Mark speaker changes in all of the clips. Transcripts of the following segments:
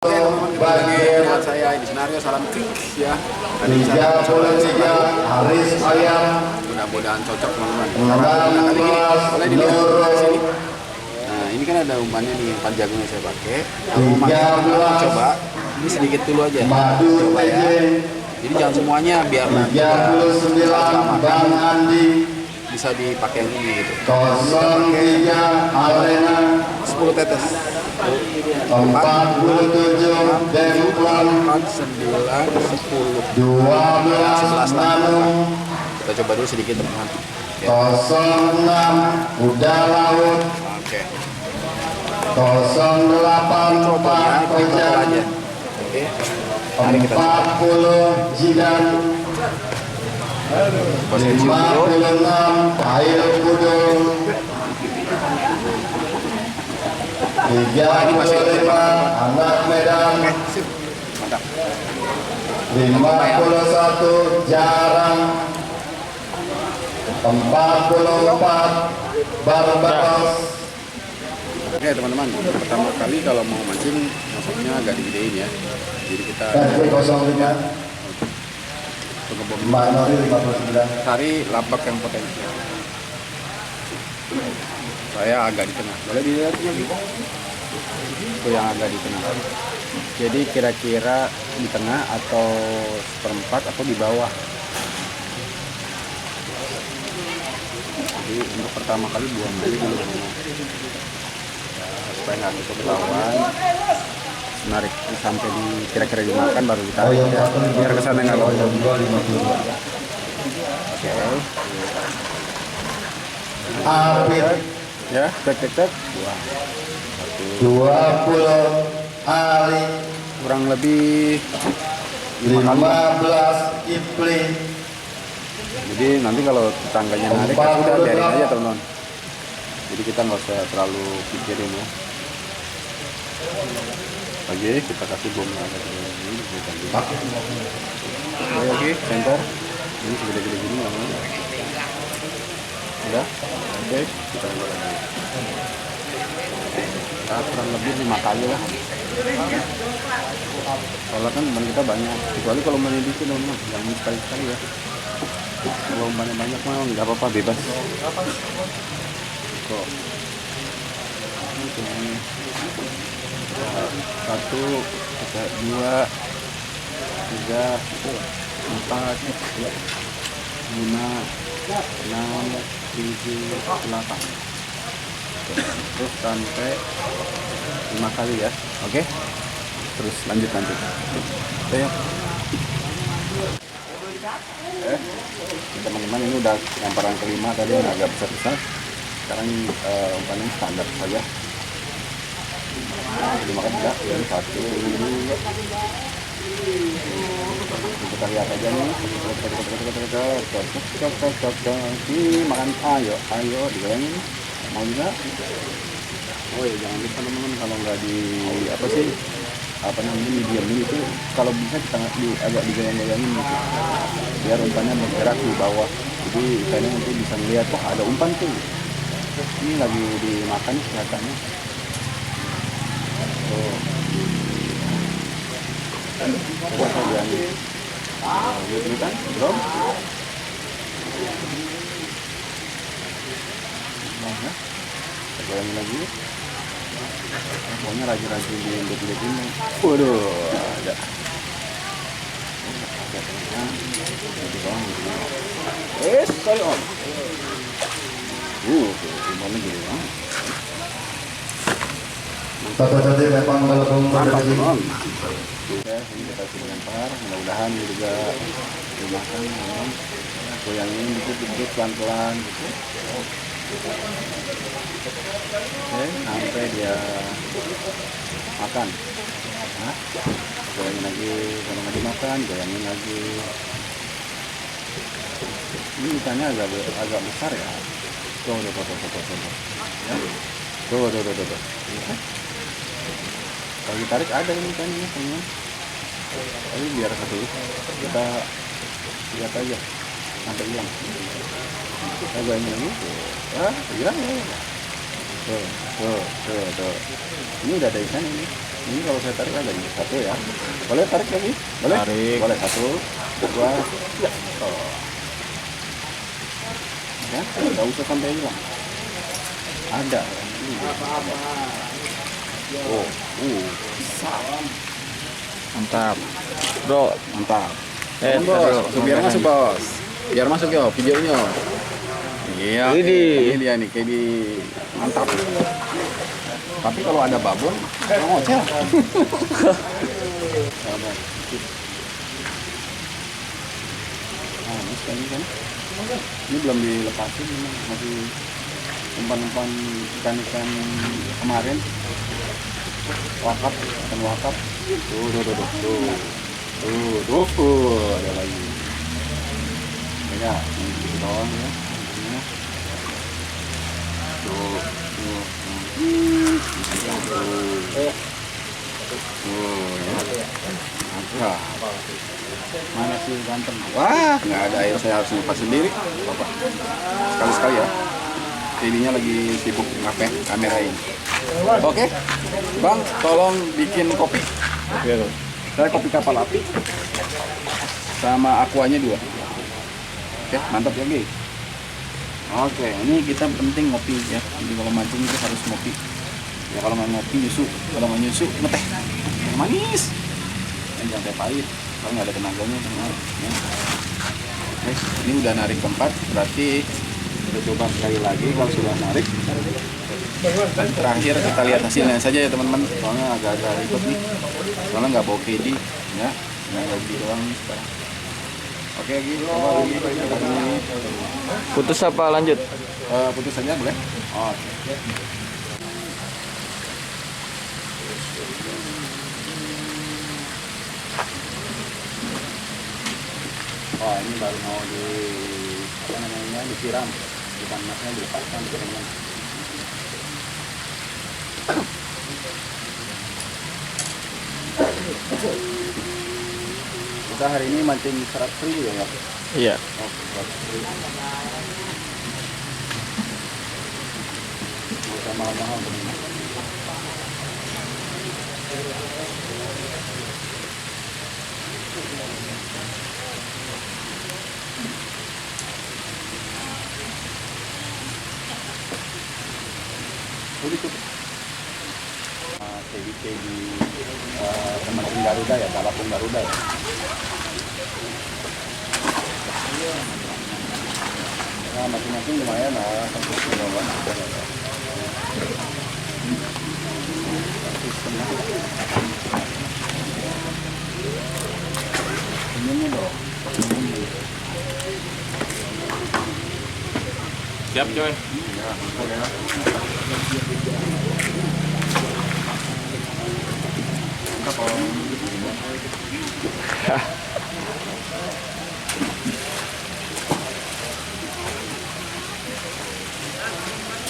Speaker 1: Oke teman-teman, kembali lagi dengan saya di Senario Salam Krik ya. Tadi saya
Speaker 2: Haris Ayam,
Speaker 1: mudah-mudahan cocok teman-teman. Nah, kali ini boleh dilihat di sini. Nah ini kan ada umpannya nih, umpan jagung yang saya pakai. Kalau mau pakai teman-teman coba, ini sedikit dulu aja. Coba ya. Jadi jangan semuanya biar nanti
Speaker 2: Bang Andi,
Speaker 1: bisa dipakai yang ini gitu.
Speaker 2: 03 Arena,
Speaker 1: 10 tetes.
Speaker 2: 47 Demplon,
Speaker 1: 4, 9, 10.
Speaker 2: 12 Nanu,
Speaker 1: Kita coba dulu sedikit teman-teman. Ya.
Speaker 2: 06 Udah Laut,
Speaker 1: Oke.
Speaker 2: 08 Pak Kojan,
Speaker 1: aja. Oke. Mari kita coba.
Speaker 2: 40 Jidan,
Speaker 1: Posisi 10.
Speaker 2: 56 Air Kudul, 35 Anak Medan,
Speaker 1: Oke, sip. Mantap.
Speaker 2: 51 Jarang, 44 Barbaros.
Speaker 1: Oke teman-teman, pertama kali kalau mau mancing maksudnya agak digedein ya. Jadi kita
Speaker 2: RP 05
Speaker 1: pengebom
Speaker 2: Mbak Nori 59.
Speaker 1: cari lapak yang potensial. Saya agak di tengah. Boleh dilihat lagi. Itu yang agak di tengah. Jadi kira-kira di tengah atau seperempat atau di bawah. Jadi untuk pertama kali buang dulu supaya nggak tutup ketahuan. Menarik sampai di kira-kira dimakan baru ditarik ya. Biar kesana nggak loyo. Oke.
Speaker 2: Apit
Speaker 1: Ya, tek. Buang.
Speaker 2: 20 Ali,
Speaker 1: Kurang lebih
Speaker 2: 15 Kipli,
Speaker 1: jadi nanti kalau tetangganya narik ya sudah biarin aja teman-teman. Jadi kita nggak usah terlalu pikirin ya. Oke, kita kasih bom lagi ini. Oke, center. Ini segede-gede gini namanya. Udah, oke, kita coba lagi. Kita kurang lebih 5 kali lah. Soalnya kan teman kita banyak. Kecuali kalau main dikit teman-teman, jangan sekali-sekali ya. Kalau banyak mah nggak apa-apa, bebas. Kok. Satu, kita 2, 3, 4, 5, 6, 7, 8. Terus sampai 5 kali ya. Oke. Terus lanjut. Oke. Teman-teman, ini udah ngamparan kelima tadi yang agak besar. Sekarang umpannya standar saja. Dimakan tidak yang 1, 2. Kita lihat aja nih. Makan. Ayo digorengin. Mau juga? Oh ya, jangan lupa teman-teman, kalau nggak di medium ini itu kalau bisa agak digoyang-goyangin gitu, biar umpannya bergerak di bawah. Jadi ikannya nanti bisa melihat, wah ada umpan tuh. Ini lagi dimakan kelihatannya. Coba saja nih. Ini kan, bro. Nah, kita gorengin lagi. Pokoknya rajin-rajin di induk-induk ini. Waduh, ada. Sorry om. Gimana gitu?
Speaker 2: Tadi memang melengkung
Speaker 1: Mantap
Speaker 2: dari
Speaker 1: om. Oke, ini kita coba lempar. Mudah-mudahan ini juga dimakan om. Goyangin dikit-dikit pelan-pelan gitu. Oke, sampai dia makan. Nah, goyangin lagi, kalau nggak dimakan, goyangin lagi. Ini ikannya agak besar ya. Tuh. Ya. Tuh. Kalau ditarik ada ini ikannya teman. Tapi biar satu kita lihat aja sampai hilang. Kita goyangin lagi. Ya, hilang ya. Tuh. Ini udah ada ikan ini. Ini kalau saya tarik ada ini satu ya. Boleh tarik lagi? Boleh?
Speaker 3: Tarik.
Speaker 1: Boleh satu, dua. Oh. Ya, nggak usah sampai hilang. Ada. Oh,
Speaker 3: Mantap. Bro,
Speaker 1: mantap.
Speaker 3: taruh.
Speaker 1: Biar masuk bos. Biar masuk yo videonya. Iya. Ini dia nih kayak di mantap. Tapi kalau ada babon, ngocel. Ini sekali kan. Ini belum dilepasin, masih umpan-umpan ikan-ikan kemarin. Wakap, ikan wakap. Tuh, ada lagi. Ya, ini di bawah ya. Ya. Mana sih ganteng? Wah, nggak ada air, saya harus lepas sendiri. Bapak. Sekali-sekali ya. Ininya lagi sibuk ngapain kamerain. Oke, Bang, tolong bikin kopi. Saya kopi kapal api sama aquanya 2. Oke, mantap ya, Gi. Oke, ini kita penting ngopi ya. Jadi kalau mancing itu harus ngopi. Ya kalau nggak ngopi nyusu, kalau nggak nyusu ngeteh yang manis. Jangan teh pahit, kalau nggak ada tenaganya benar. Ya. Oke, ini udah narik keempat, berarti kita coba sekali lagi kalau sudah narik. Dan terakhir kita lihat hasilnya saja ya teman-teman. Soalnya agak-agak ribet nih. Soalnya nggak bawa KD, ya, nggak lagi doang nih sekarang. Oke, gitu.
Speaker 3: Putus apa lanjut?
Speaker 1: Putus saja boleh? Oke. Oh, ini baru mau disiram. Ikan masnya dilepaskan teman-teman. Kita hari ini mancing 100.000 ya, Pak?
Speaker 3: Iya.
Speaker 1: Oh, 100.000. Udah mahal-mahal teman-teman. Kayak di Kementerian Garuda ya, Kalapung Garuda ya. Nah, masing-masing lumayan lah, 1 kiloan. Ini dong.
Speaker 3: Siap coy.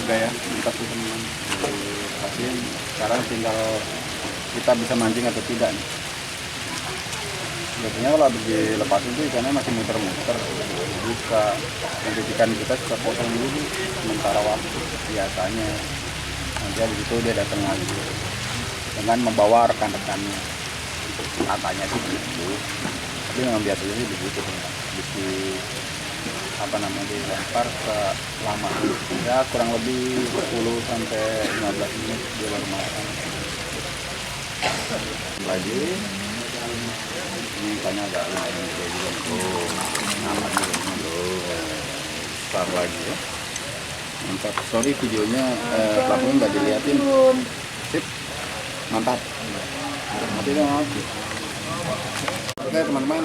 Speaker 1: Udah ya, mantap tuh teman-teman. Pasien sekarang tinggal kita bisa mancing atau tidak nih. Biasanya kalau habis dilepasin tuh ikannya masih muter-muter, buka. Nanti ikan kita suka potong dulu sementara waktu biasanya. Nanti habis itu dia datang lagi dengan membawa rekan-rekannya. Katanya sih begitu. Tapi memang biasanya sih begitu teman-teman. Dilempar ke lama ya, kurang lebih 10 sampai 15 menit dia baru makan. Lagi ini ikannya agak lumayan kayak juga tuh, aman juga tuh, besar lagi ya, mantap. Sorry videonya pelakunya nggak diliatin. Sip, mantap. Mati dong. Oke teman-teman,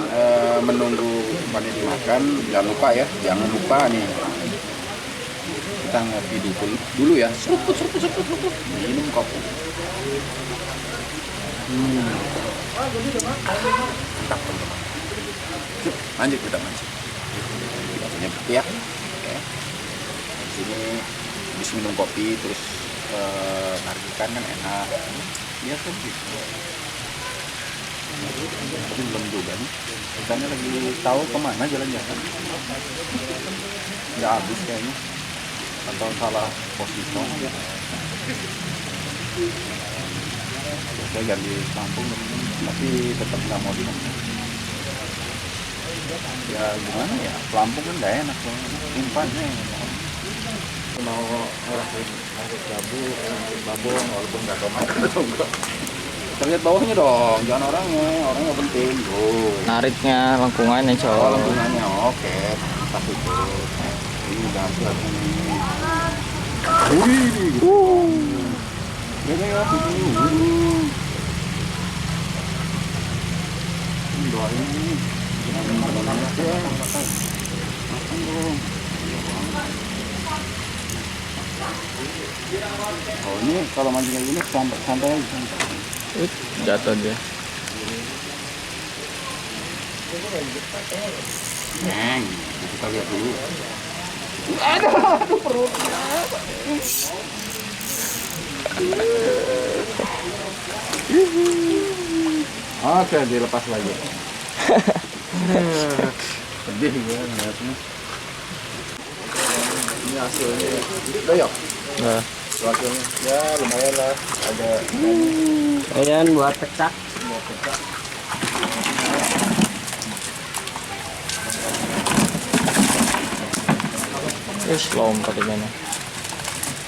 Speaker 1: menunggu umpannya dimakan, jangan lupa nih kita ngopi dulu ya, minum kopi. Mantap teman-teman. Lanjut kita mancing. Kita punya ya. Oke. Di sini habis minum kopi terus narik ikan kan enak. Biasa gitu. Tapi belum juga nih. Ikannya lagi tahu kemana jalan-jalan. Nggak habis kayaknya. Atau salah posisi ya. Saya ganti pelampung, tapi tetap nggak mau dimakan. Ya gimana ya, pelampung kan nggak enak, umpannya mau ngelakuin babu, babong, walaupun nggak tomat atau enggak. Kita lihat bawahnya dong, jangan orangnya penting.
Speaker 3: Nariknya lengkungannya
Speaker 1: Oh,
Speaker 3: cowok.
Speaker 1: lengkungannya oke, pas itu. Ini jangan surat ini. Ini ya, ini doain ini. Makan dong. Oh ini kalau mancing kayak gini santai aja.
Speaker 3: Jatuh dia.
Speaker 1: Neng, kita lihat dulu. Oke, dilepas lagi. Sedih gue ngeliatnya. Ini hasilnya. Doyok.
Speaker 3: Nah,
Speaker 1: Hasilnya ya lumayan lah. Ada
Speaker 4: Ayan buat pecak.
Speaker 3: wis lompat gimana?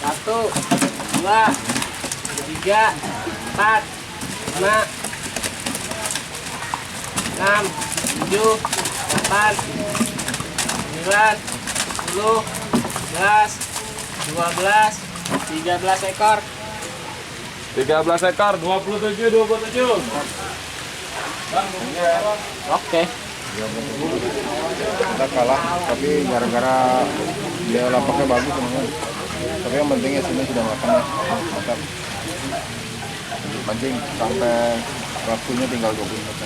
Speaker 4: 1, 2, 3, 4, 5, 6, 7, 8, 9, 10, 11, 12, 13 ekor.
Speaker 3: 13 ekor, 27.
Speaker 4: Oke.
Speaker 1: kita kalah, tapi gara-gara dia lapaknya bagus teman-teman. Tapi yang pentingnya sini sudah makan ya, mantap. Mancing sampai waktunya tinggal 20 menit.